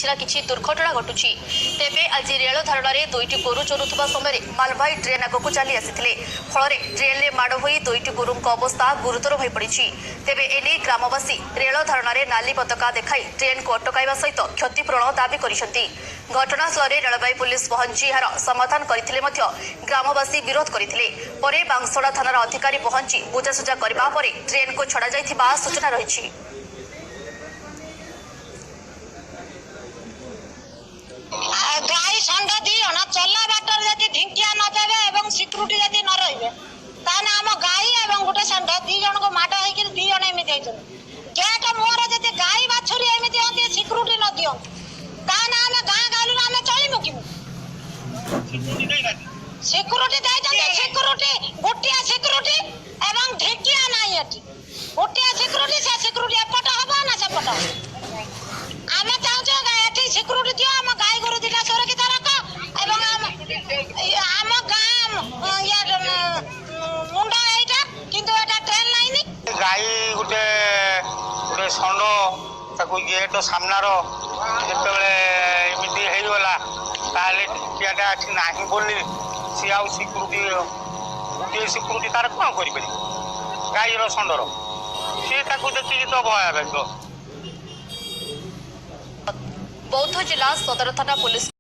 किछि दुर्घटना घटुछि। तेबे आज रेल धारणा रे दुईटी गोरु चोरुथबा समय मालवाही ट्रेन आगकु चली आसिथिले। फଳରେ ट्रेन माड़ होई दुईटी गोरुଙ୍କ अवस्था गुरुतर होई पड़िछि। तेबे एने ग्रामवासी रेल धारणा रे नाली पताका देखाई ट्रेन को अटकाइबा सहित क्षतिपूरण दाबी करिसेंति। घटनास्थଳରେ रेलवे पुलिस पहुंची यार समाधान करथिले मध्य ग्रामवासी विरोध करथिले। परे बांसड़ा थानार अधिकारी पहुंची बुझासुझा करबा परे ट्रेन को छड़ा जाइथिबा सूचना रहिछि। गाई षंढ दी जन चला बाटर जदि ढिंकिया न देवे एवं सिक्यूरिटी जदि न रहिबे ताने हम गाई एवं गुटे षंढ दी जन को माड होई कि दी जन एमि देइछन गेट मोर जदि गाई बाछुरी एमि होती सिक्यूरिटी न दियो ताने हम गां गालु हम चलिमु कि सिक्यूरिटी देइछन सिक्यूरिटी गोटिया सिक्यूरिटी एवं ढिंकिया नाही एटी गोटिया सिक्यूरिटी से सिक्यूरिटी एपट हबो ना सेपट आमे चाहछो एठी सिक्यूरिटी दियो हम गाई गोरु दिला सुरक्षित रख एवं हम गाम या मुंडा एटा किंतु एटा ट्रेन लाइन गाई गुटे गुटे षंड ताकू गेट सामनार जेतेबेले एमिति हेई गला ताले टिकियाटा अछि नाही बोली सी आउ सिक्यूरिटी गोटे सिक्यूरिटी तार कोन करि परि गाईर षंडर सी ताकू देखि तो भय लागो। बौद्ध जिला सदर थाना पुलिस